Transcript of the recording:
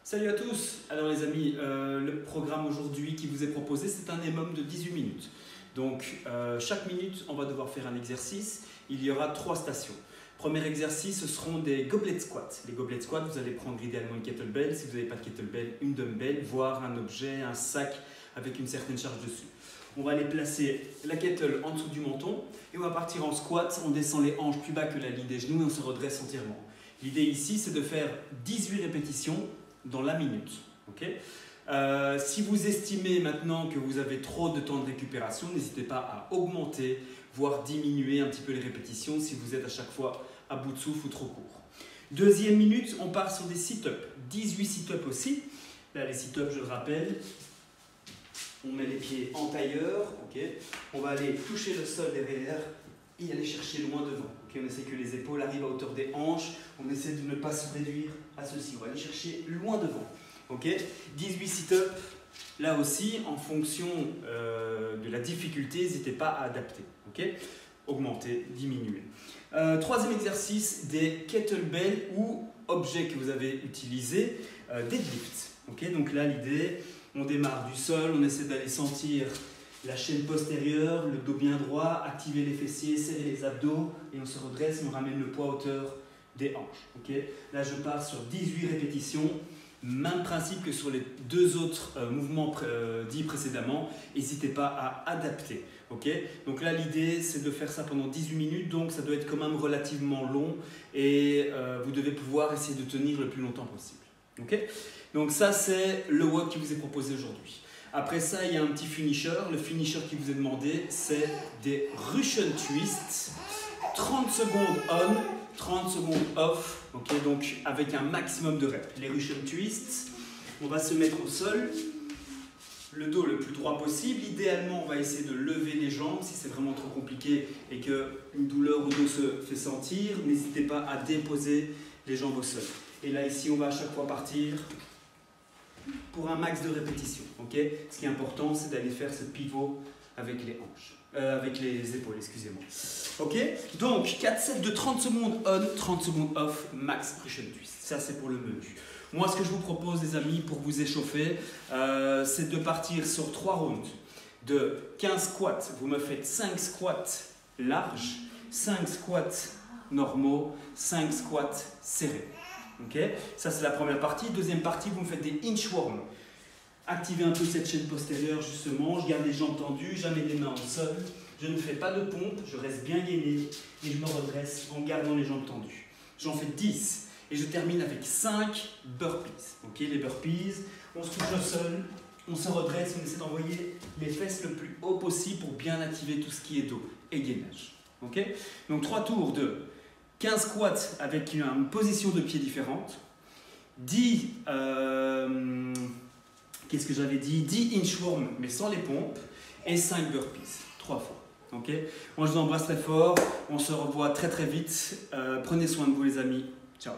Salut à tous. Alors les amis, le programme aujourd'hui qui vous est proposé, c'est un EMOM de 18 minutes. Donc chaque minute, on va devoir faire un exercice. Il y aura 3 stations. Premier exercice, ce seront des goblet squats. Les goblet squats, vous allez prendre idéalement une kettlebell. Si vous n'avez pas de kettlebell, une dumbbell, voire un objet, un sac avec une certaine charge dessus. On va aller placer la kettle en dessous du menton et on va partir en squat. On descend les hanches plus bas que la ligne des genoux et on se redresse entièrement. L'idée ici, c'est de faire 18 répétitions dans la minute. Okay, si vous estimez maintenant que vous avez trop de temps de récupération, n'hésitez pas à augmenter, voire diminuer un petit peu les répétitions si vous êtes à chaque fois à bout de souffle ou trop court. Deuxième minute, on part sur des sit-ups. 18 sit-ups aussi. Là, les sit-ups, je le rappelle, on met les pieds en tailleur. Okay, on va aller toucher le sol derrière et aller chercher loin devant. Okay, on essaie que les épaules arrivent à hauteur des hanches. On essaie de ne pas se réduire à ceci. On va aller chercher loin devant. Okay, 18 sit-ups. Là aussi, en fonction de la difficulté, n'hésitez pas à adapter. Okay, augmenter, diminuer. Troisième exercice, des kettlebells ou objets que vous avez utilisés, deadlift. Okay, donc là, l'idée, on démarre du sol, on essaie d'aller sentir la chaîne postérieure, le dos bien droit, activer les fessiers, serrer les abdos et on se redresse et on ramène le poids à hauteur des hanches. Okay, là, je pars sur 18 répétitions. Même principe que sur les deux autres mouvements dits précédemment, n'hésitez pas à adapter. Okay, donc là, l'idée, c'est de faire ça pendant 18 minutes, donc ça doit être quand même relativement long et vous devez pouvoir essayer de tenir le plus longtemps possible. Okay, donc ça, c'est le WOD qui vous est proposé aujourd'hui. Après ça, il y a un petit finisher. Le finisher qui vous est demandé, c'est des Russian twists. 30 secondes on, 30 secondes off, okay, donc avec un maximum de reps. Les Russian twists, on va se mettre au sol, le dos le plus droit possible. Idéalement, on va essayer de lever les jambes. Si c'est vraiment trop compliqué et qu'une douleur au dos se fait sentir, n'hésitez pas à déposer les jambes au sol. Et là, ici, on va à chaque fois partir pour un max de répétitions. Okay, ce qui est important, c'est d'aller faire ce pivot avec les hanches. Avec les épaules, excusez-moi. Ok, donc 4 sets de 30 secondes on, 30 secondes off, max Russian twist. Ça, c'est pour le menu. Moi, ce que je vous propose, les amis, pour vous échauffer, c'est de partir sur 3 rounds de 15 squats. Vous me faites 5 squats larges, 5 squats normaux, 5 squats serrés. Ok, ça, c'est la première partie. Deuxième partie, vous me faites des inchworms. Activez un peu cette chaîne postérieure justement, je garde les jambes tendues, jamais les mains au sol, je ne fais pas de pompe, je reste bien gainé et je me redresse en gardant les jambes tendues. J'en fais 10 et je termine avec 5 burpees. Okay, les burpees, on se couche au sol, on se redresse, on essaie d'envoyer les fesses le plus haut possible pour bien activer tout ce qui est dos et gainage. Okay, donc 3 tours de 15 squats avec une position de pied différente, 10... qu'est-ce que j'avais dit, 10 inchworms mais sans les pompes et 5 burpees, 3 fois. Okay, moi je vous embrasse très fort, on se revoit très très vite, prenez soin de vous les amis, ciao.